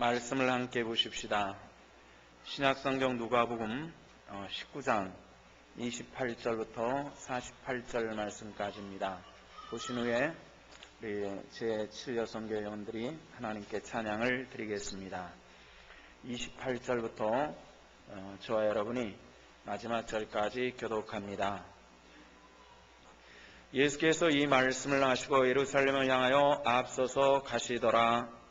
말씀을 함께 보십시다. 신약성경 누가복음 19장 28절부터 48절 말씀까지입니다. 보신 후에 우리 제7여성교회 회원들이 하나님께 찬양을 드리겠습니다. 28절부터 저와 여러분이 마지막 절까지 교독합니다. 예수께서 이 말씀을 하시고 예루살렘을 향하여 앞서서 가시더라.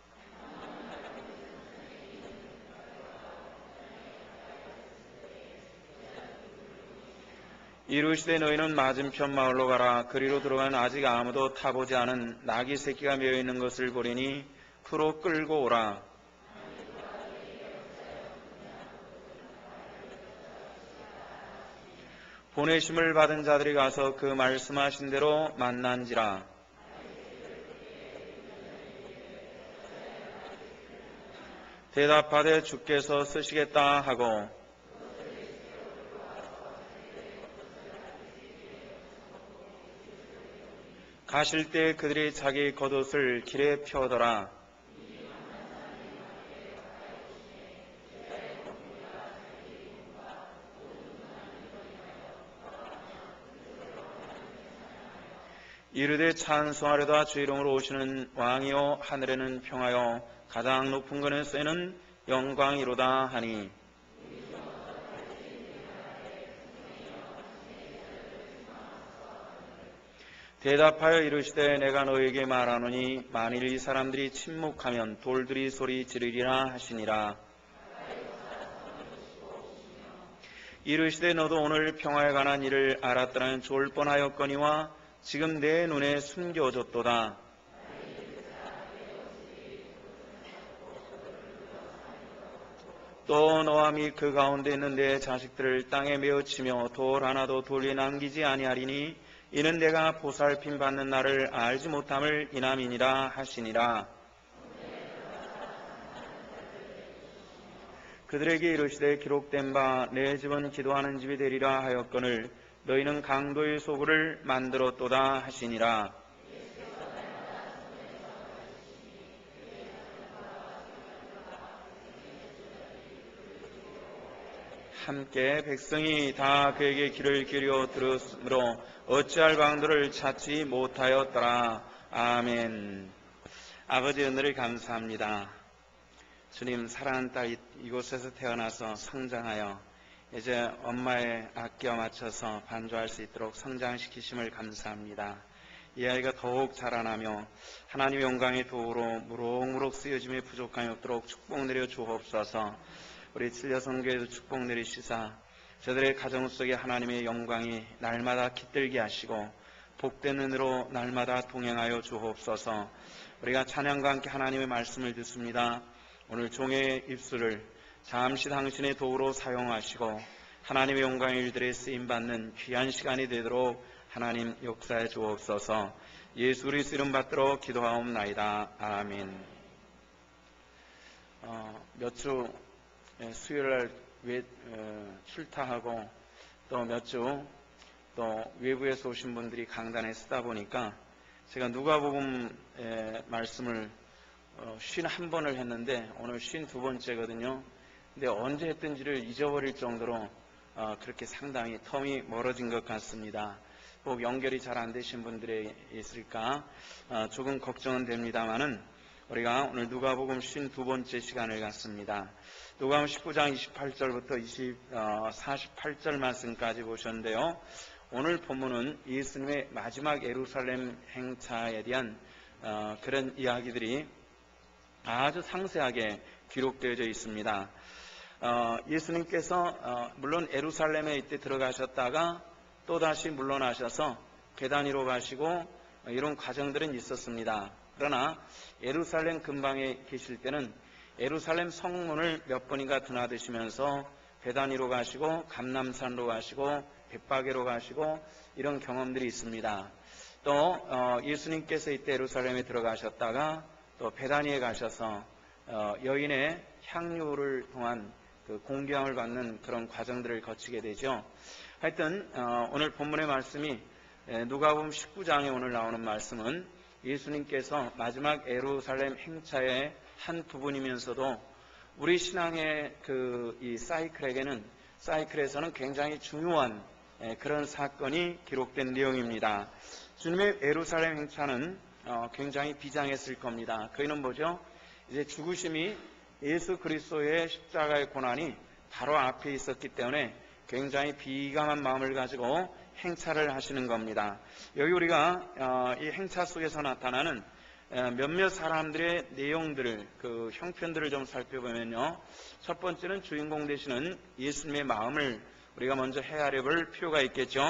이르시되 너희는 맞은편 마을로 가라. 그리로 들어간 아직 아무도 타보지 않은 나귀 새끼가 메어 있는 것을 보리니 그로 끌고 오라. 보내심을 받은 자들이 가서 그 말씀하신 대로 만난지라. 대답하되 주께서 쓰시겠다 하고 가실 때 그들이 자기 겉옷을 길에 펴더라. 이르되 찬송하려다 주 이름으로 오시는 왕이요 하늘에는 평하여 가장 높은 곳에는 영광이로다 하니 대답하여 이르시되 내가 너에게 말하노니 만일 이 사람들이 침묵하면 돌들이 소리 지르리라 하시니라. 이르시되 너도 오늘 평화에 관한 일을 알았더라면 좋을 뻔하였거니와 지금 내 눈에 숨겨졌도다. 또 너와 및 그 가운데 있는 내 자식들을 땅에 메어치며 돌 하나도 돌에 남기지 아니하리니 이는 내가 보살핌 받는 날을 알지 못함을 인함이니라 하시니라. 그들에게 이르시되 기록된 바 내 집은 기도하는 집이 되리라 하였거늘 너희는 강도의 소굴을 만들었도다 하시니라. 함께 백성이 다 그에게 귀를 기울여 들었으므로 어찌할 방도를 찾지 못하였더라. 아멘. 아버지 은혜를 감사합니다. 주님, 사랑하는 딸 이곳에서 태어나서 성장하여 이제 엄마의 악기와 맞춰서 반주할 수 있도록 성장시키심을 감사합니다. 이 아이가 더욱 자라나며 하나님의 영광의 도구로 무럭무럭 쓰여짐에 부족함이 없도록 축복 내려 주옵소서. 우리 칠여성교회도 축복 내리시사 저들의 가정 속에 하나님의 영광이 날마다 깃들게 하시고 복된 은혜로 날마다 동행하여 주옵소서. 우리가 찬양과 함께 하나님의 말씀을 듣습니다. 오늘 종의 입술을 잠시 당신의 도구로 사용하시고 하나님의 영광의 일들에 쓰임받는 귀한 시간이 되도록 하나님 역사해 주옵소서. 예수 그리스도 이름 받들어 기도하옵나이다. 아멘. 몇 주 수요일날 출타하고 또 몇 주 또 외부에서 오신 분들이 강단에 쓰다 보니까 제가 누가복음 말씀을 51번을 했는데 오늘 52번째거든요. 근데 언제 했던지를 잊어버릴 정도로 그렇게 상당히 텀이 멀어진 것 같습니다. 꼭 연결이 잘 안 되신 분들이 있을까 조금 걱정은 됩니다만은 우리가 오늘 누가복음 52번째 시간을 갖습니다. 누가복음 19장 28절부터 48절 말씀까지 보셨는데요. 오늘 본문은 예수님의 마지막 예루살렘 행차에 대한 그런 이야기들이 아주 상세하게 기록되어져 있습니다. 예수님께서 물론 예루살렘에 이때 들어가셨다가 또다시 물러나셔서 계단 위로 가시고 이런 과정들은 있었습니다. 그러나 예루살렘 근방에 계실 때는 예루살렘 성문을 몇 번인가 드나드시면서 계단 위로 가시고 감람산으로 가시고 벳바게로 가시고 이런 경험들이 있습니다. 또 예수님께서 이때 예루살렘에 들어가셨다가 또 베다니에 가셔서 여인의 향유를 통한 그 공경을 받는 그런 과정들을 거치게 되죠. 하여튼 오늘 본문의 말씀이 누가복음 19장에 오늘 나오는 말씀은 예수님께서 마지막 예루살렘 행차의 한 부분이면서도 우리 신앙의 이 사이클에서는 굉장히 중요한 그런 사건이 기록된 내용입니다. 주님의 예루살렘 행차는 굉장히 비장했을 겁니다. 그이는 뭐죠? 이제 죽으심이 예수 그리스도의 십자가의 고난이 바로 앞에 있었기 때문에 굉장히 비감한 마음을 가지고 행차를 하시는 겁니다. 여기 우리가 이 행차 속에서 나타나는 몇몇 사람들의 내용들을, 그 형편들을 좀 살펴보면요. 첫 번째는 주인공 되시는 예수님의 마음을 우리가 먼저 헤아려 볼 필요가 있겠죠.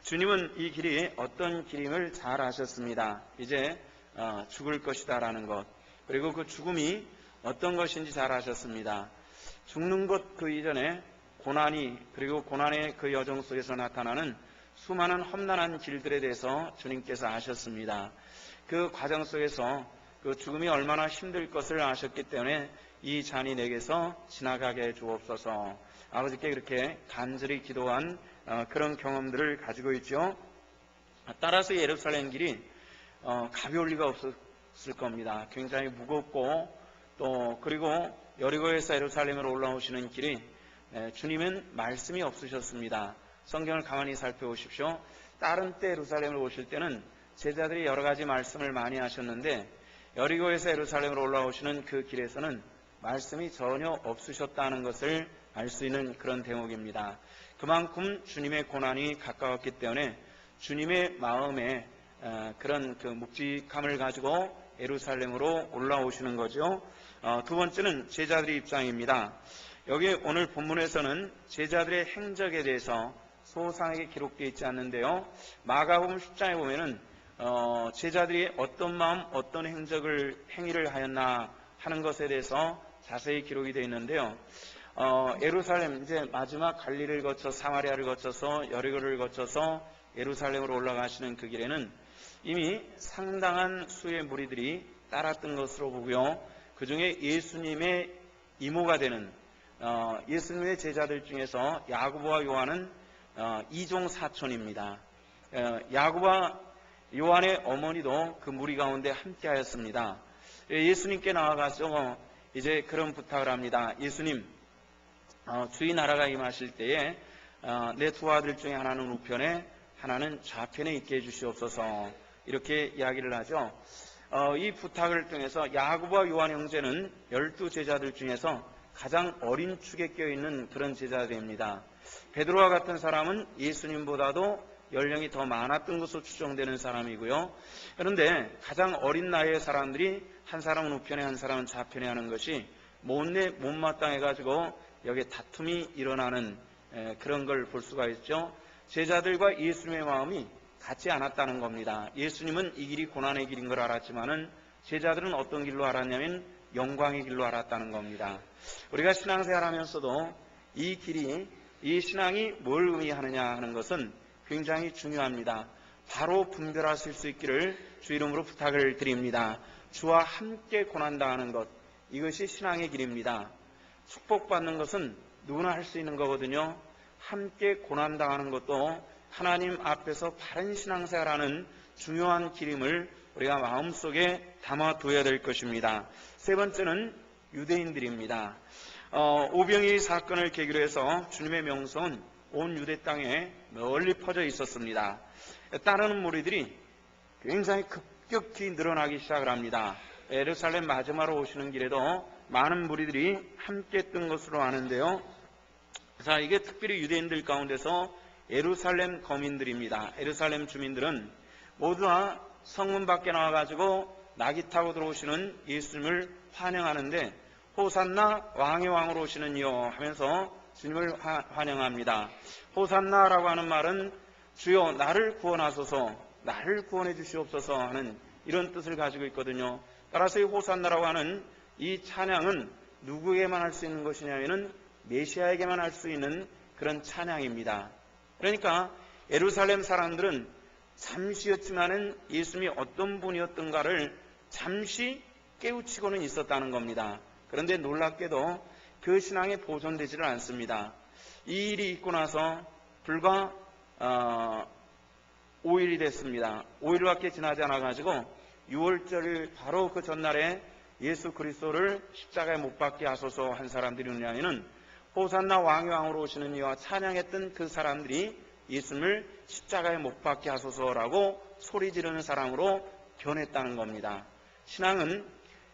주님은 이 길이 어떤 길임을 잘 아셨습니다. 이제 죽을 것이다라는 것, 그리고 그 죽음이 어떤 것인지 잘 아셨습니다. 죽는 것 그 이전에 그리고 고난의 그 여정 속에서 나타나는 수많은 험난한 길들에 대해서 주님께서 아셨습니다. 그 과정 속에서 그 죽음이 얼마나 힘들 것을 아셨기 때문에 이 잔이 내게서 지나가게 해 주옵소서, 아버지께 그렇게 간절히 기도한 그런 경험들을 가지고 있죠. 따라서 예루살렘 길이 가벼울 리가 없었을 겁니다. 굉장히 무겁고 그리고 여리고에서 예루살렘으로 올라오시는 길이 주님은 말씀이 없으셨습니다. 성경을 가만히 살펴보십시오. 다른 때 예루살렘을 오실 때는 제자들이 여러 가지 말씀을 많이 하셨는데 여리고에서 예루살렘으로 올라오시는 그 길에서는 말씀이 전혀 없으셨다는 것을 알 수 있는 그런 대목입니다. 그만큼 주님의 고난이 가까웠기 때문에 주님의 마음에 그런 그 묵직함을 가지고 예루살렘으로 올라오시는 거죠. 두 번째는 제자들의 입장입니다. 여기 오늘 본문에서는 제자들의 행적에 대해서 소상하게 기록되어 있지 않는데요. 마가복음 10장에 보면은 제자들이 어떤 마음, 어떤 행위를 하였나 하는 것에 대해서 자세히 기록이 되어 있는데요. 예루살렘, 이제 마지막 갈릴리를 거쳐 사마리아를 거쳐서 여리고를 거쳐서 예루살렘으로 올라가시는 그 길에는 이미 상당한 수의 무리들이 따랐던 것으로 보고요. 그 중에 예수님의 이모가 되는 예수님의 제자들 중에서 야고보와 요한은 이종 사촌입니다. 야고보와 요한의 어머니도 그 무리 가운데 함께하였습니다. 예수님께 나와가서 이제 그런 부탁을 합니다. 예수님, 주의 나라가 임하실 때에 내 두 아들 중에 하나는 우편에 하나는 좌편에 있게 해주시옵소서, 이렇게 이야기를 하죠. 이 부탁을 통해서 야고보와 요한 형제는 12제자들 중에서 가장 어린 축에 껴있는 그런 제자들입니다. 베드로와 같은 사람은 예수님보다도 연령이 더 많았던 것으로 추정되는 사람이고요. 그런데 가장 어린 나이의 사람들이 한 사람은 우편에 한 사람은 좌편에 하는 것이 못마땅해가지고 여기에 다툼이 일어나는 그런 걸 볼 수가 있죠. 제자들과 예수님의 마음이 같지 않았다는 겁니다. 예수님은 이 길이 고난의 길인 걸 알았지만은 제자들은 어떤 길로 알았냐면 영광의 길로 알았다는 겁니다. 우리가 신앙생활 하면서도 이 신앙이 뭘 의미하느냐 하는 것은 굉장히 중요합니다. 바로 분별하실 수 있기를 주 이름으로 부탁을 드립니다. 주와 함께 고난당하는 것, 이것이 신앙의 길입니다. 축복받는 것은 누구나 할 수 있는 거거든요. 함께 고난당하는 것도 하나님 앞에서 바른 신앙생활하는 중요한 길임을 우리가 마음속에 담아둬야 될 것입니다. 세 번째는 유대인들입니다. 오병이의 사건을 계기로 해서 주님의 명성은 온 유대 땅에 널리 퍼져 있었습니다. 따르는 무리들이 굉장히 급격히 늘어나기 시작을 합니다. 예루살렘 마지막으로 오시는 길에도 많은 무리들이 함께 했던 것으로 아는데요. 자, 이게 특별히 유대인들 가운데서 예루살렘 거민들입니다. 예루살렘 주민들은 모두 다 성문 밖에 나와가지고 나귀 타고 들어오시는 예수님을 환영하는데 호산나 왕의 왕으로 오시는 이여 하면서 주님을 환영합니다. 호산나라고 하는 말은 주여 나를 구원하소서, 나를 구원해 주시옵소서 하는 이런 뜻을 가지고 있거든요. 따라서 이 호산나라고 하는 이 찬양은 누구에게만 할 수 있는 것이냐면은 메시아에게만 할 수 있는 그런 찬양입니다. 그러니까 예루살렘 사람들은 잠시였지만은 예수님이 어떤 분이었던가를 잠시 깨우치고는 있었다는 겁니다. 그런데 놀랍게도 그 신앙이 보존되지를 않습니다. 이 일이 있고 나서 불과 5일이 됐습니다. 5일밖에 지나지 않아가지고 6월절 바로 그 전날에 예수 그리스도를 십자가에 못 박게 하소서 한 사람들이 있느냐면은 호산나 왕의 왕으로 오시는 이와 찬양했던 그 사람들이 예수님을 십자가에 못 박게 하소서라고 소리 지르는 사람으로 변했다는 겁니다. 신앙은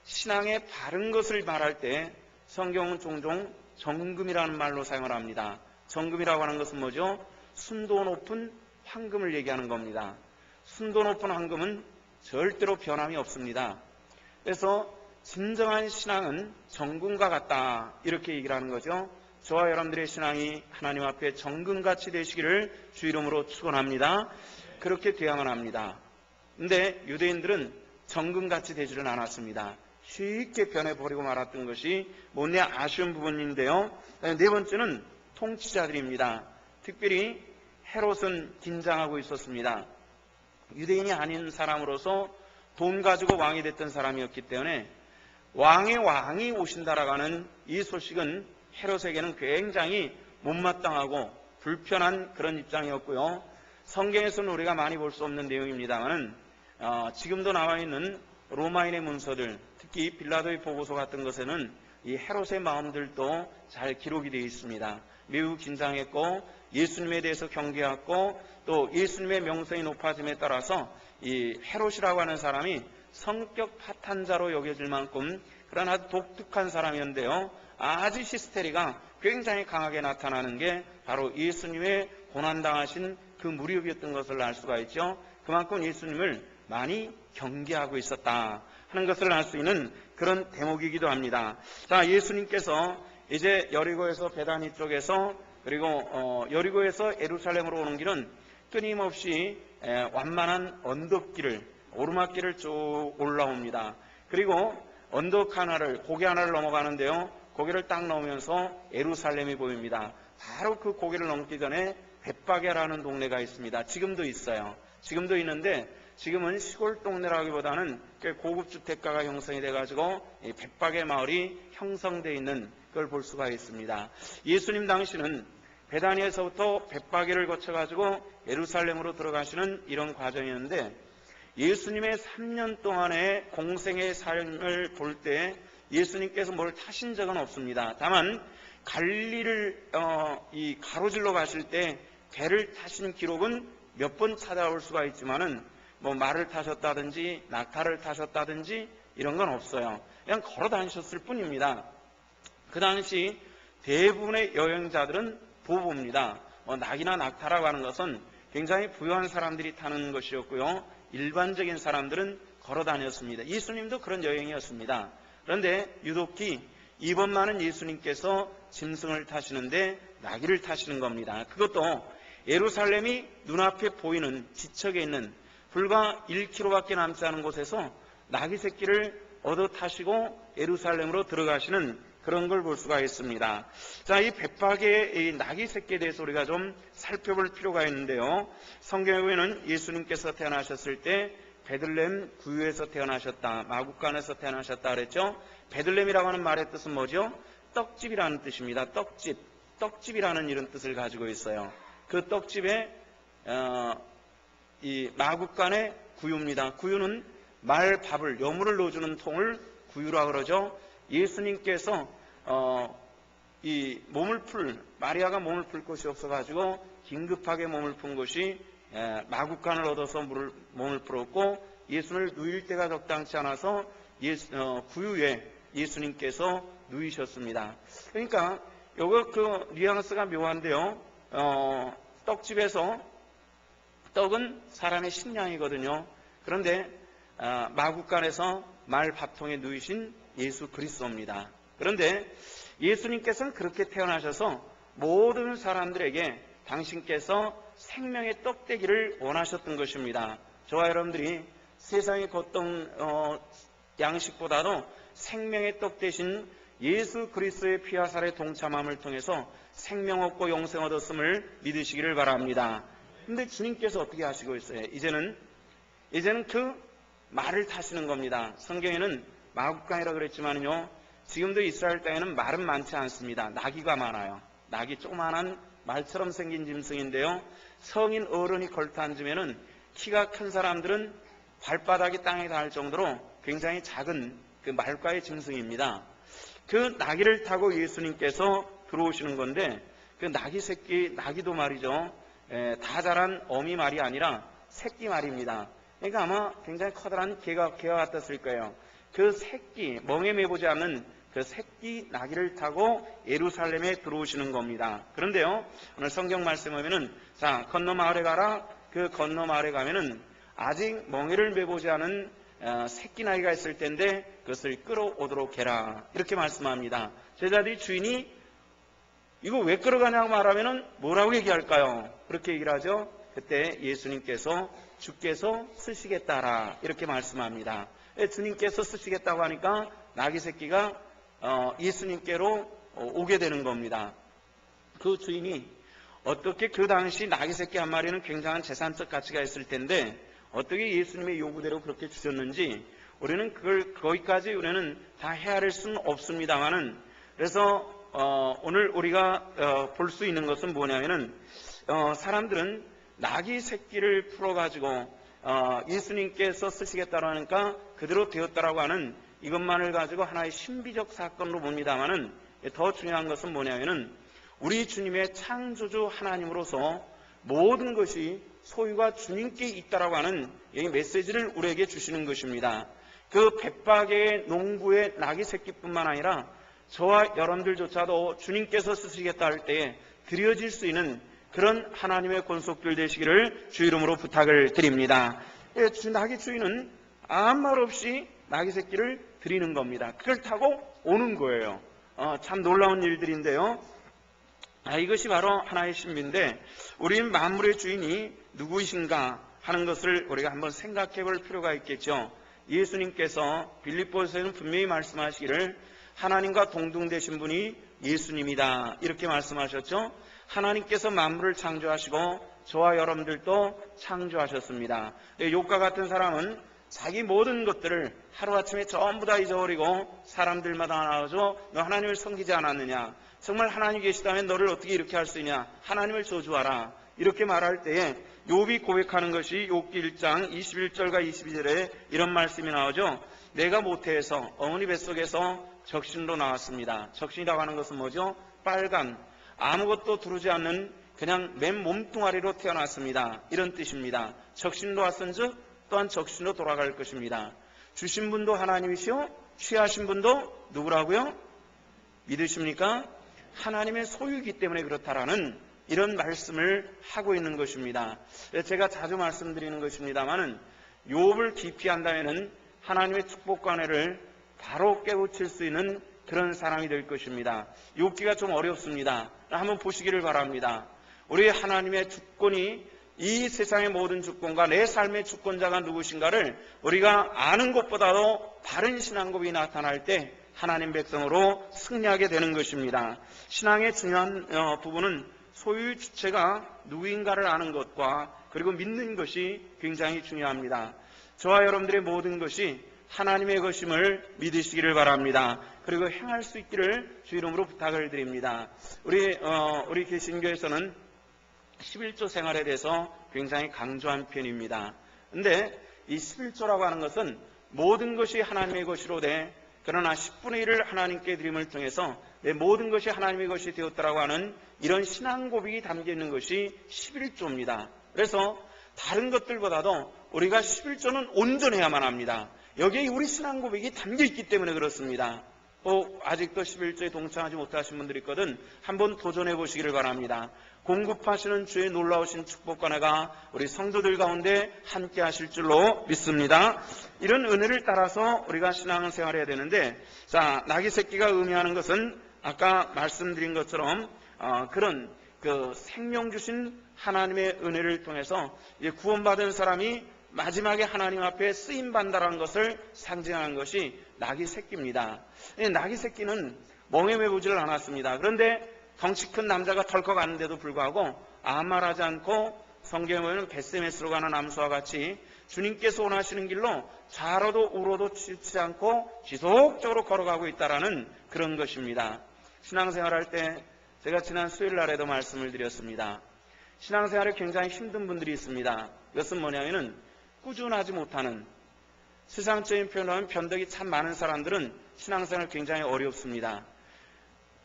신앙의 바른 것을 말할 때 성경은 종종 정금이라는 말로 사용을 합니다. 정금이라고 하는 것은 뭐죠? 순도 높은 황금을 얘기하는 겁니다. 순도 높은 황금은 절대로 변함이 없습니다. 그래서 진정한 신앙은 정금과 같다 이렇게 얘기를 하는 거죠. 저와 여러분들의 신앙이 하나님 앞에 정금같이 되시기를 주 이름으로 축원합니다. 그렇게 되야만 합니다. 근데 유대인들은 정금같이 되지는 않았습니다. 쉽게 변해버리고 말았던 것이 못내 아쉬운 부분인데요. 네 번째는 통치자들입니다. 특별히 헤롯은 긴장하고 있었습니다. 유대인이 아닌 사람으로서 돈 가지고 왕이 됐던 사람이었기 때문에 왕의 왕이 오신다라고 하는 이 소식은 헤롯에게는 굉장히 못마땅하고 불편한 그런 입장이었고요. 성경에서는 우리가 많이 볼 수 없는 내용입니다만 지금도 나와있는 로마인의 문서들, 특히 빌라도의 보고서 같은 것에는 이 헤롯의 마음들도 잘 기록이 되어 있습니다. 매우 긴장했고 예수님에 대해서 경계했고 또 예수님의 명성이 높아짐에 따라서 이 헤롯이라고 하는 사람이 성격 파탄자로 여겨질 만큼 그런 아주 독특한 사람이었는데요. 아주 히스테리가 굉장히 강하게 나타나는 게 바로 예수님의 고난당하신 그 무렵이었던 것을 알 수가 있죠. 그만큼 예수님을 많이 경계하고 있었다 하는 것을 알 수 있는 그런 대목이기도 합니다. 자, 예수님께서 이제 여리고에서 베다니 쪽에서 그리고 여리고에서 예루살렘으로 오는 길은 끊임없이 완만한 언덕길을 오르막길을 쭉 올라옵니다. 그리고 언덕 하나를 고개 하나를 넘어가는데요. 고개를 딱 넘으면서 예루살렘이 보입니다. 바로 그 고개를 넘기 전에 벳바게라는 동네가 있습니다. 지금도 있어요. 지금도 있는데 지금은 시골 동네라기보다는 고급 주택가가 형성이 돼가지고 벳바게 마을이 형성되어 있는 걸 볼 수가 있습니다. 예수님 당시는 베다니에서부터 벳바게를 거쳐가지고 예루살렘으로 들어가시는 이런 과정이었는데 예수님의 3년 동안의 공생의 삶을 볼 때 예수님께서 뭘 타신 적은 없습니다. 다만 갈릴리를 가로질러 가실 때 배를 타신 기록은 몇 번 찾아올 수가 있지만은 뭐 말을 타셨다든지 낙타를 타셨다든지 이런 건 없어요. 그냥 걸어 다니셨을 뿐입니다. 그 당시 대부분의 여행자들은 보부입니다. 낙이나 낙타라고 하는 것은 굉장히 부유한 사람들이 타는 것이었고요. 일반적인 사람들은 걸어 다녔습니다. 예수님도 그런 여행이었습니다. 그런데 유독히 이번만은 예수님께서 짐승을 타시는데 나귀를 타시는 겁니다. 그것도 예루살렘이 눈앞에 보이는 지척에 있는 불과 1km밖에 남지 않은 곳에서 나귀 새끼를 얻어 타시고 예루살렘으로 들어가시는 그런 걸 볼 수가 있습니다. 자, 이 벳바게의 이 나귀 새끼에 대해서 우리가 좀 살펴볼 필요가 있는데요. 성경에 보면 예수님께서 태어나셨을 때 베들레헴 구유에서 태어나셨다, 마구간에서 태어나셨다 그랬죠. 베들레헴이라고 하는 말의 뜻은 뭐죠? 떡집이라는 뜻입니다. 떡집, 떡집이라는 이런 뜻을 가지고 있어요. 그 떡집에 이 마구간의 구유입니다. 구유는 말밥을 여물을 넣어주는 통을 구유라 그러죠. 예수님께서 이 마리아가 몸을 풀 곳이 없어가지고 긴급하게 몸을 푼 것이 마구간을 얻어서 몸을 풀었고 예수를 누일 때가 적당치 않아서 구유에 예수님께서 누이셨습니다. 그러니까 요거 그 뉘앙스가 묘한데요. 떡집에서 떡은 사람의 식량이거든요. 그런데 마구간에서 말 밥통에 누이신 예수 그리스도입니다. 그런데 예수님께서는 그렇게 태어나셔서 모든 사람들에게 당신께서 생명의 떡 되기를 원하셨던 것입니다. 저와 여러분들이 세상의 걷던 양식보다도 생명의 떡 대신 예수 그리스도의 피와 살의 동참함을 통해서 생명 얻고 영생 얻었음을 믿으시기를 바랍니다. 그런데 주님께서 어떻게 하시고 있어요? 이제는 그 말을 타시는 겁니다. 성경에는 마구간이라 그랬지만요, 지금도 이스라엘 땅에는 말은 많지 않습니다. 나귀가 많아요. 나귀 조그만한 말처럼 생긴 짐승인데요, 성인 어른이 걸터 앉으면은 키가 큰 사람들은 발바닥이 땅에 닿을 정도로 굉장히 작은 그 말과의 짐승입니다. 그 나귀를 타고 예수님께서 들어오시는 건데 그 나귀 새끼, 나귀도 말이죠. 다 자란 어미 말이 아니라 새끼 말입니다. 그러니까 아마 굉장히 커다란 개가 같았을 거예요. 그 새끼, 멍에 매보지 않는 그 새끼 나귀를 타고 예루살렘에 들어오시는 겁니다. 그런데요, 오늘 성경 말씀에 보면은, 자, 건너 마을에 가라. 그 건너 마을에 가면은 아직 멍에를 매보지 않은 새끼 나귀가 있을 텐데 그것을 끌어오도록 해라. 이렇게 말씀합니다. 제자들이 주인이 이거 왜 끌어가냐고 말하면은 뭐라고 얘기할까요? 그렇게 얘기를 하죠. 그때 예수님께서 주께서 쓰시겠다라 이렇게 말씀합니다. 주님께서 쓰시겠다고 하니까 나귀 새끼가 예수님께로 오게 되는 겁니다. 그 주인이 어떻게 그 당시 나귀 새끼 한 마리는 굉장한 재산적 가치가 있을 텐데 어떻게 예수님의 요구대로 그렇게 주셨는지 우리는 그걸 거기까지 우리는 다 헤아릴 수는 없습니다만은 그래서 오늘 우리가 볼 수 있는 것은 뭐냐면은 사람들은 나귀 새끼를 풀어가지고 예수님께서 쓰시겠다고 하니까 그대로 되었다라고 하는 이것만을 가지고 하나의 신비적 사건으로 봅니다만은 더 중요한 것은 뭐냐면은 우리 주님의 창조주 하나님으로서 모든 것이 소유가 주님께 있다라고 하는 이 메시지를 우리에게 주시는 것입니다. 그 100박의 농부의 나귀 새끼뿐만 아니라 저와 여러분들조차도 주님께서 쓰시겠다 할 때에 드려질 수 있는 그런 하나님의 권속들 되시기를 주 이름으로 부탁을 드립니다. 나귀 주인은 아무 말 없이 나귀 새끼를 드리는 겁니다. 그걸 타고 오는 거예요. 참 놀라운 일들인데요. 이것이 바로 하나의 신비인데 우리는 만물의 주인이 누구이신가 하는 것을 우리가 한번 생각해 볼 필요가 있겠죠. 예수님께서 빌립보서에는 분명히 말씀하시기를 하나님과 동등되신 분이 예수님이다 이렇게 말씀하셨죠. 하나님께서 만물을 창조하시고 저와 여러분들도 창조하셨습니다. 욥과 같은 사람은 자기 모든 것들을 하루아침에 전부 다 잊어버리고 사람들마다 나와서 너 하나님을 섬기지 않았느냐, 정말 하나님 계시다면 너를 어떻게 이렇게 할 수 있냐, 하나님을 저주하라 이렇게 말할 때에 욥이 고백하는 것이 욥기 1장 21절과 22절에 이런 말씀이 나오죠. 내가 모태에서 어머니 뱃속에서 적신으로 나왔습니다. 적신이라고 하는 것은 뭐죠? 빨간 아무것도 두르지 않는 그냥 맨 몸뚱아리로 태어났습니다. 이런 뜻입니다. 적신으로 왔은즉 또한 적신으로 돌아갈 것입니다. 주신 분도 하나님이시오 취하신 분도 누구라고요? 믿으십니까? 하나님의 소유이기 때문에 그렇다라는 이런 말씀을 하고 있는 것입니다. 제가 자주 말씀드리는 것입니다만은 욥을 깊이 한다면은 하나님의 축복관회를 바로 깨우칠 수 있는 그런 사람이 될 것입니다. 욥기가 좀 어렵습니다. 한번 보시기를 바랍니다. 우리 하나님의 주권이 이 세상의 모든 주권과 내 삶의 주권자가 누구신가를 우리가 아는 것보다도 바른 신앙고백이 나타날 때 하나님 백성으로 승리하게 되는 것입니다. 신앙의 중요한 부분은 소유의 주체가 누구인가를 아는 것과 그리고 믿는 것이 굉장히 중요합니다. 저와 여러분들의 모든 것이 하나님의 것임을 믿으시기를 바랍니다. 그리고 행할 수 있기를 주 이름으로 부탁을 드립니다. 우리 개신교에서는 11조 생활에 대해서 굉장히 강조한 편입니다. 그런데 이 11조라고 하는 것은 모든 것이 하나님의 것이로 돼 그러나 10분의 1을 하나님께 드림을 통해서 내 모든 것이 하나님의 것이 되었다라고 하는 이런 신앙 고백이 담겨 있는 것이 11조입니다. 그래서 다른 것들보다도 우리가 11조는 온전해야만 합니다. 여기에 우리 신앙 고백이 담겨 있기 때문에 그렇습니다. 아직도 11조에 동참하지 못하신 분들이 있거든 한번 도전해 보시기를 바랍니다. 공급하시는 주의 놀라우신 축복관회가 우리 성도들 가운데 함께 하실 줄로 믿습니다. 이런 은혜를 따라서 우리가 신앙생활을 해야 되는데, 자, 나귀 새끼가 의미하는 것은 아까 말씀드린 것처럼 그런 그 생명 주신 하나님의 은혜를 통해서 구원받은 사람이 마지막에 하나님 앞에 쓰임받는다는 것을 상징하는 것이 나귀 새끼입니다. 나귀 새끼는 멍에 매보지를 않았습니다. 그런데 덩치 큰 남자가 덜컥 왔는데도 불구하고 아무 말하지 않고 성경에 보면 벳세메스로 가는 암소와 같이 주님께서 원하시는 길로 좌로도 우로도 치우치지 않고 지속적으로 걸어가고 있다라는 그런 것입니다. 신앙생활할 때 제가 지난 수요일 날에도 말씀을 드렸습니다. 신앙생활에 굉장히 힘든 분들이 있습니다. 이것은 뭐냐면은 꾸준하지 못하는, 세상적인 표현으로 하면 변덕이 참 많은 사람들은 신앙생활 굉장히 어렵습니다.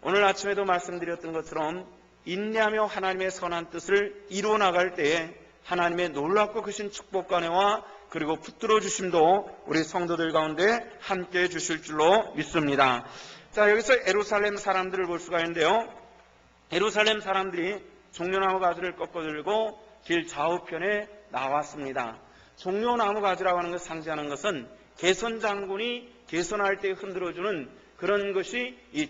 오늘 아침에도 말씀드렸던 것처럼 인내하며 하나님의 선한 뜻을 이루어 나갈 때에 하나님의 놀랍고 크신 축복과 은혜와 그리고 붙들어 주심도 우리 성도들 가운데 함께해 주실 줄로 믿습니다. 자, 여기서 예루살렘 사람들을 볼 수가 있는데요. 예루살렘 사람들이 종려나무 가지를 꺾어 들고 길 좌우편에 나왔습니다. 종려나무 가지라고 하는 것을 상징하는 것은 개선 장군이 개선할 때 흔들어주는 그런 것이 이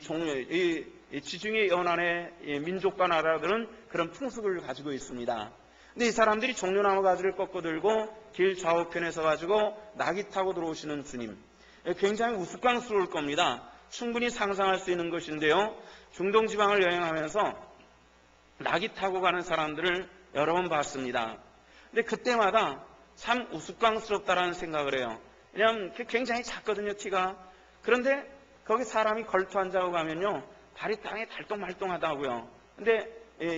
지중해 연안의 민족과 나라들은 그런 풍습을 가지고 있습니다. 근데 이 사람들이 종려나무 가지를 꺾어 들고 길 좌우편에 서가지고 낙이 타고 들어오시는 주님, 굉장히 우스꽝스러울 겁니다. 충분히 상상할 수 있는 것인데요. 중동 지방을 여행하면서 낙이 타고 가는 사람들을 여러 번 봤습니다. 근데 그때마다 참 우스꽝스럽다라는 생각을 해요. 왜냐하면 굉장히 작거든요, 키가. 그런데 거기 사람이 걸터 앉아고 가면요, 발이 땅에 달동말동하다고요. 근데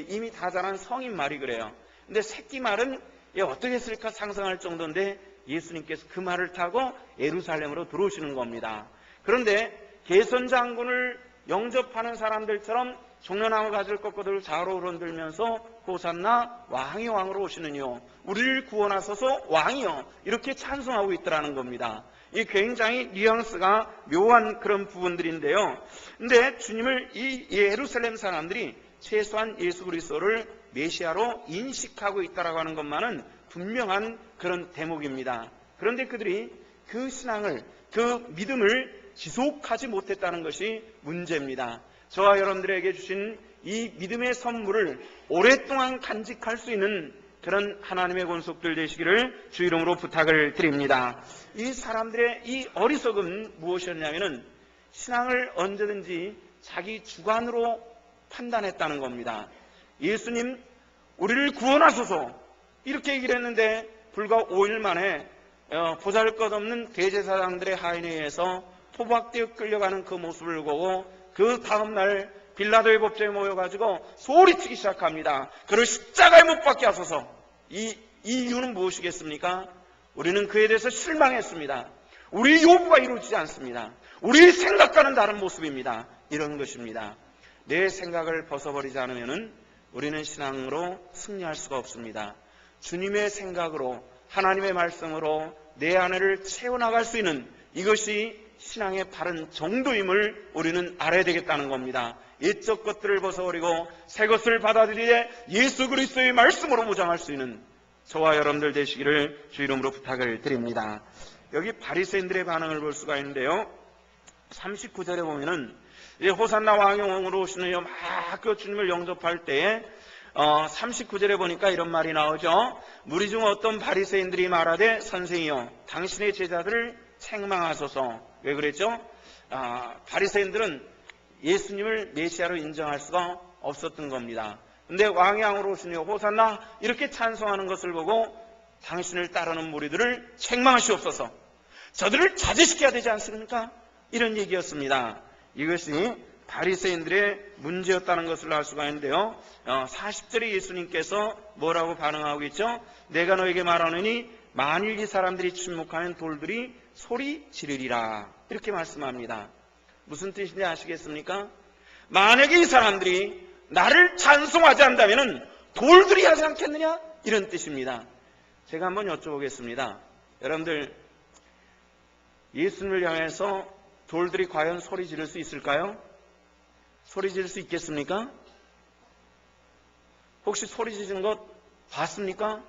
이미 다 자란 성인 말이 그래요. 근데 새끼 말은 어떻게 했을까 상상할 정도인데 예수님께서 그 말을 타고 예루살렘으로 들어오시는 겁니다. 그런데 개선 장군을 영접하는 사람들처럼 종려나무 가지를 꺾어 들고 좌우로 흔들면서 호산나 왕이 왕으로 오시느니요, 우리를 구원하소서 왕이요, 이렇게 찬송하고 있더라는 겁니다. 이 굉장히 뉘앙스가 묘한 그런 부분들인데요. 근데 주님을 이 예루살렘 사람들이 최소한 예수 그리스도를 메시아로 인식하고 있다라고 하는 것만은 분명한 그런 대목입니다. 그런데 그들이 그 신앙을, 그 믿음을 지속하지 못했다는 것이 문제입니다. 저와 여러분들에게 주신 이 믿음의 선물을 오랫동안 간직할 수 있는 그런 하나님의 권속들 되시기를 주 이름으로 부탁을 드립니다. 이 사람들의 이 어리석음은 무엇이었냐면은 신앙을 언제든지 자기 주관으로 판단했다는 겁니다. 예수님, 우리를 구원하소서, 이렇게 얘기를 했는데 불과 5일 만에 보잘것없는 대제사장들의 하인에 의해서 포박되어 끌려가는 그 모습을 보고 그 다음날 빌라도의 법정에 모여가지고 소리치기 시작합니다. 그를 십자가에 못 박게 하소서. 이 이유는 무엇이겠습니까? 우리는 그에 대해서 실망했습니다. 우리 요구가 이루어지지 않습니다. 우리 생각과는 다른 모습입니다. 이런 것입니다. 내 생각을 벗어버리지 않으면 우리는 신앙으로 승리할 수가 없습니다. 주님의 생각으로, 하나님의 말씀으로 내 안을 채워나갈 수 있는 이것이 신앙의 바른 정도임을 우리는 알아야 되겠다는 겁니다. 옛적 것들을 벗어버리고 새 것을 받아들이되 예수 그리스도의 말씀으로 무장할 수 있는 저와 여러분들 되시기를 주 이름으로 부탁을 드립니다. 여기 바리새인들의 반응을 볼 수가 있는데요. 39절에 보면은 호산나 왕으로 오시는 막 주님을 영접할 때에 39절에 보니까 이런 말이 나오죠. 무리 중 어떤 바리새인들이 말하되 선생이여 당신의 제자들을 책망하소서. 왜 그랬죠? 바리새인들은 예수님을 메시아로 인정할 수가 없었던 겁니다. 근데 왕의 왕으로 오시니 호산나 이렇게 찬송하는 것을 보고 당신을 따르는 무리들을 책망하시옵소서. 저들을 자제시켜야 되지 않습니까? 이런 얘기였습니다. 이것이 바리새인들의 문제였다는 것을 알 수가 있는데요. 40절에 예수님께서 뭐라고 반응하고 있죠? 내가 너에게 말하노니 만일 이 사람들이 침묵하면 돌들이 소리 지르리라. 이렇게 말씀합니다. 무슨 뜻인지 아시겠습니까? 만약에 이 사람들이 나를 찬송하지 않는다면 돌들이 하지 않겠느냐? 이런 뜻입니다. 제가 한번 여쭤보겠습니다. 여러분들, 예수님을 향해서 돌들이 과연 소리 지를 수 있을까요? 소리 지를 수 있겠습니까? 혹시 소리 지르는 것 봤습니까?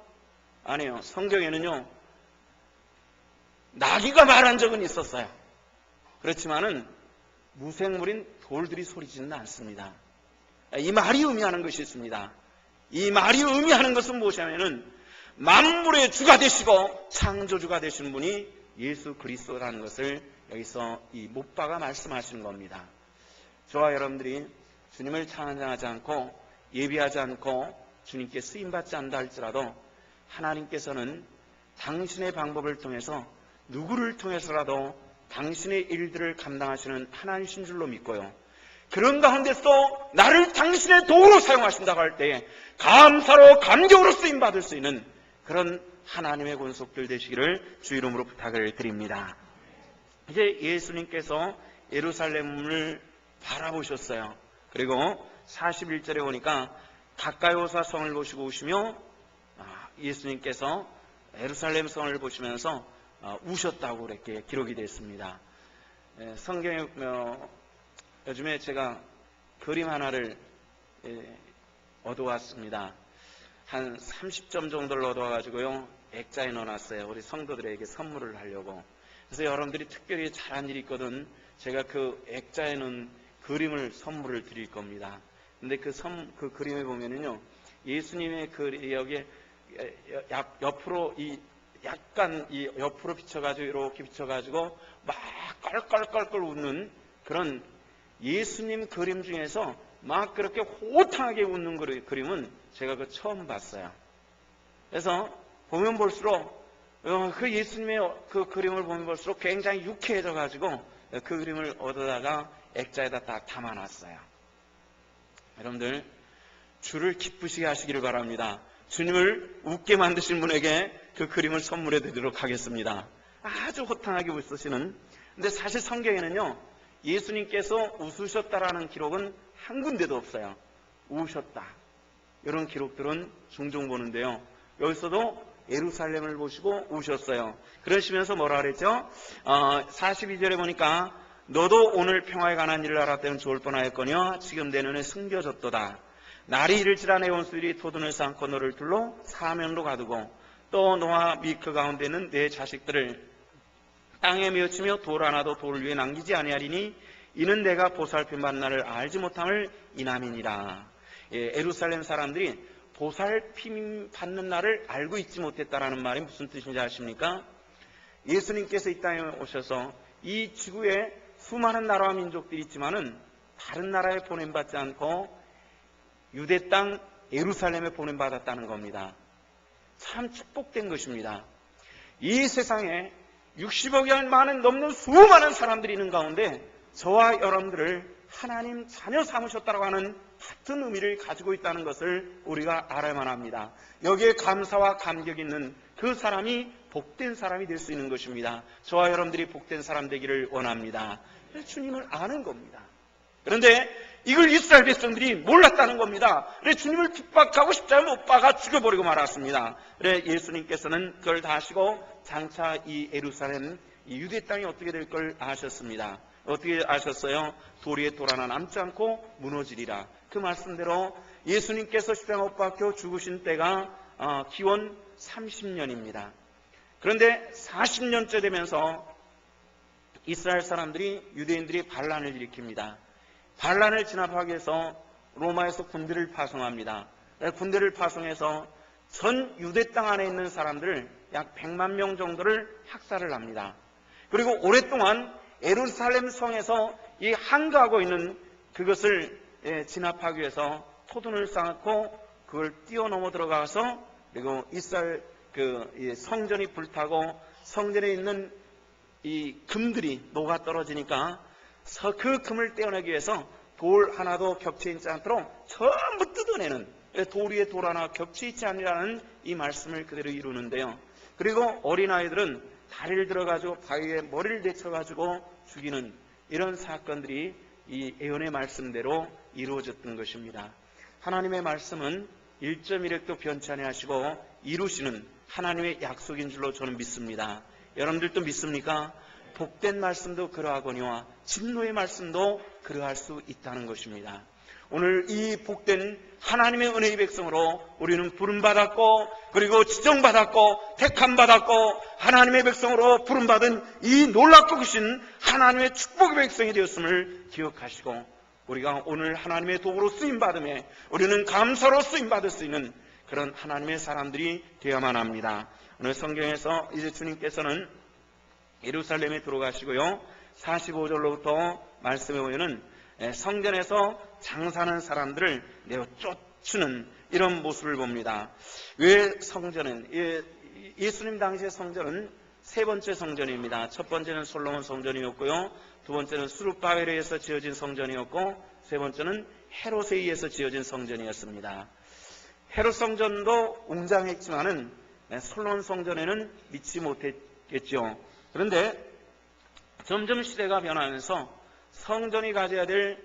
아니에요. 성경에는요, 나귀가 말한 적은 있었어요. 그렇지만은 무생물인 돌들이 소리 지르는 않습니다. 이 말이 의미하는 것이 있습니다. 이 말이 의미하는 것은 무엇이냐면은 만물의 주가 되시고 창조주가 되신 분이 예수 그리스도라는 것을 여기서 이 못박아 말씀하시는 겁니다. 저와 여러분들이 주님을 찬양하지 않고 예비하지 않고 주님께 쓰임받지 않는다 할지라도 하나님께서는 당신의 방법을 통해서 누구를 통해서라도 당신의 일들을 감당하시는 하나님이신 줄로 믿고요. 그런 가운데서도 나를 당신의 도구로 사용하신다고 할 때에 감사로 감격으로 쓰임받을 수 있는 그런 하나님의 권속들 되시기를 주 이름으로 부탁을 드립니다. 이제 예수님께서 예루살렘을 바라보셨어요. 그리고 41절에 보니까 가까이 오사 성을 보시고 오시며 예수님께서 예루살렘 성을 보시면서 우셨다고 그렇게 기록이 됐습니다. 성경에 요즘에 제가 그림 하나를 얻어왔습니다. 한 30점 정도를 얻어와가지고요, 액자에 넣어놨어요. 우리 성도들에게 선물을 하려고. 그래서 여러분들이 특별히 잘한 일이 있거든 제가 그 액자에 넣은 그림을 선물을 드릴 겁니다. 근데 그 그림에 보면은요, 예수님의 여기에 옆으로 약간 옆으로 비춰가지고 이렇게 비춰가지고 막 껄껄껄껄 웃는 그런 예수님 그림 중에서 막 그렇게 호탕하게 웃는 그림은 제가 처음 봤어요. 그래서 보면 볼수록 그 예수님의 그 그림을 보면 볼수록 굉장히 유쾌해져 가지고 그 그림을 얻어다가 액자에다 딱 담아놨어요. 여러분들, 주를 기쁘시게 하시기를 바랍니다. 주님을 웃게 만드신 분에게 그 그림을 선물해 드리도록 하겠습니다. 아주 호탕하게 웃으시는. 근데 사실 성경에는요, 예수님께서 웃으셨다라는 기록은 한 군데도 없어요. 우셨다, 이런 기록들은 종종 보는데요, 여기서도 예루살렘을 보시고 우셨어요. 그러시면서 뭐라 그랬죠? 42절에 보니까 너도 오늘 평화에 관한 일을 알았다면 좋을 뻔하였거니와 지금 내 눈에 숨겨졌도다. 날이 이를지라 내 원수들이 토둔을 쌓고 너를 둘러 사면으로 가두고 또 너와 미크 가운데 있는 내 자식들을 땅에 메어치며 돌 하나도 돌 위에 남기지 아니하리니 이는 내가 보살핌받는 날을 알지 못함을 이남이니라. 예루살렘 사람들이 보살핌 받는 날을 알고 있지 못했다라는 말이 무슨 뜻인지 아십니까? 예수님께서 이 땅에 오셔서 이 지구에 수많은 나라와 민족들이 있지만은 다른 나라에 보냄받지 않고 유대 땅 예루살렘에 보냄받았다는 겁니다. 참 축복된 것입니다. 이 세상에 60억이 넘는 수많은 사람들이 있는 가운데 저와 여러분들을 하나님 자녀 삼으셨다고 하는 같은 의미를 가지고 있다는 것을 우리가 알아야만 합니다. 여기에 감사와 감격이 있는 그 사람이 복된 사람이 될 수 있는 것입니다. 저와 여러분들이 복된 사람 되기를 원합니다. 주님을 아는 겁니다. 그런데 이걸 이스라엘 백성들이 몰랐다는 겁니다. 그래서 주님을 핍박하고 십자가에 못 박아 죽여버리고 말았습니다. 그래서 예수님께서는 그걸 다 아시고 장차 이 예루살렘, 이 유대 땅이 어떻게 될 걸 아셨습니다. 어떻게 아셨어요? 돌 위에 돌 하나 남지 않고 무너지리라. 그 말씀대로 예수님께서 십자가에 못 박혀 죽으신 때가 기원 30년입니다. 그런데 40년째 되면서 이스라엘 사람들이, 유대인들이 반란을 일으킵니다. 반란을 진압하기 위해서 로마에서 군대를 파송합니다. 군대를 파송해서 전 유대 땅 안에 있는 사람들을 약 100만 명 정도를 학살을 합니다. 그리고 오랫동안 예루살렘 성에서 이 항거하고 있는 그것을 진압하기 위해서 토둔을 쌓고 그걸 뛰어넘어 들어가서 그리고 이스라엘 성전이 불타고 성전에 있는 이 금들이 녹아 떨어지니까 그 금을 떼어내기 위해서 돌 하나도 겹쳐 있지 않도록 전부 뜯어내는, 돌 위에 돌 하나 겹쳐 있지 않으라는 이 말씀을 그대로 이루는데요. 그리고 어린아이들은 다리를 들어가지고 바위에 머리를 데쳐가지고 죽이는 이런 사건들이 이 예언의 말씀대로 이루어졌던 것입니다. 하나님의 말씀은 1.1획도 변치 아니하시고 이루시는 하나님의 약속인 줄로 저는 믿습니다. 여러분들도 믿습니까? 복된 말씀도 그러하거니와 진노의 말씀도 그러할 수 있다는 것입니다. 오늘 이 복된 하나님의 은혜의 백성으로 우리는 부름받았고, 그리고 지정받았고, 택함받았고, 하나님의 백성으로 부름받은 이 놀랍고 크신 하나님의 축복의 백성이 되었음을 기억하시고, 우리가 오늘 하나님의 도구로 쓰임받음에 우리는 감사로 쓰임받을 수 있는 그런 하나님의 사람들이 되어야만 합니다. 오늘 성경에서 이제 주님께서는 예루살렘에 들어가시고요, 45절로부터 말씀해 보면은 성전에서 장사하는 사람들을 내어 쫓는 이런 모습을 봅니다. 왜 성전은, 예수님 당시의 성전은 세 번째 성전입니다. 첫 번째는 솔로몬 성전이었고요, 두 번째는 스룹바벨에 의해서 지어진 성전이었고, 세 번째는 헤롯에 의해서 지어진 성전이었습니다. 헤롯 성전도 웅장했지만은 솔로몬 성전에는 믿지 못했겠죠. 그런데 점점 시대가 변하면서 성전이 가져야 될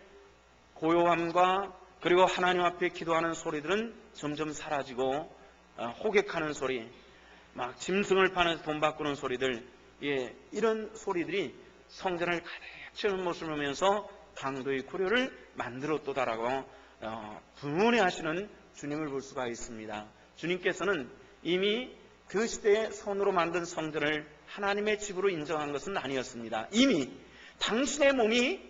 고요함과 그리고 하나님 앞에 기도하는 소리들은 점점 사라지고 호객하는 소리, 막 짐승을 파는 돈 바꾸는 소리들, 이런 소리들이 성전을 가득 채우는 모습을 보면서 강도의 고려를 만들었도다라고 분해하시는 주님을 볼 수가 있습니다. 주님께서는 이미 그 시대에 손으로 만든 성전을 하나님의 집으로 인정한 것은 아니었습니다. 이미 당신의 몸이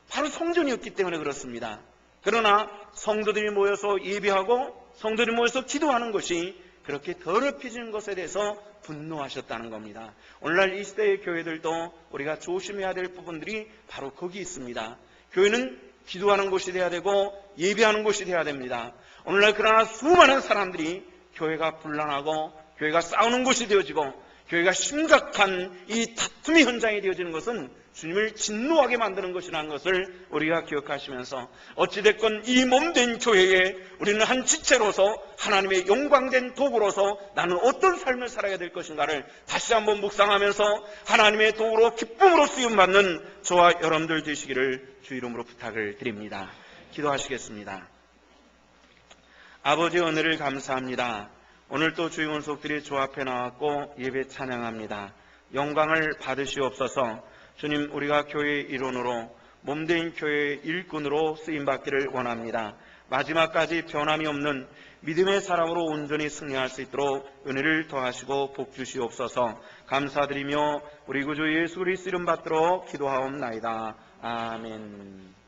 바로 성전이었기 때문에 그렇습니다. 그러나 성도들이 모여서 예배하고 성도들이 모여서 기도하는 것이 그렇게 더럽혀지는 것에 대해서 분노하셨다는 겁니다. 오늘날 이 시대의 교회들도 우리가 조심해야 될 부분들이 바로 거기 있습니다. 교회는 기도하는 곳이 돼야 되고 예배하는 곳이 돼야 됩니다. 오늘날 그러나 수많은 사람들이 교회가 분란하고 교회가 싸우는 곳이 되어지고 교회가 심각한 이 다툼의 현장이 되어지는 것은 주님을 진노하게 만드는 것이라는 것을 우리가 기억하시면서 어찌됐건 이 몸된 교회에 우리는 한 지체로서 하나님의 영광된 도구로서 나는 어떤 삶을 살아야 될 것인가를 다시 한번 묵상하면서 하나님의 도구로 기쁨으로 쓰임받는 저와 여러분들 되시기를 주 이름으로 부탁을 드립니다. 기도하시겠습니다. 아버지 은혜를 감사합니다. 오늘 또 주의 원속들이 주 앞에 나왔고 예배 찬양합니다. 영광을 받으시옵소서. 주님, 우리가 교회의 일원으로 몸된 교회의 일꾼으로 쓰임받기를 원합니다. 마지막까지 변함이 없는 믿음의 사람으로 온전히 승리할 수 있도록 은혜를 더하시고 복 주시옵소서. 감사드리며 우리 구주 예수 그리스도 이름 받들어 기도하옵나이다. 아멘.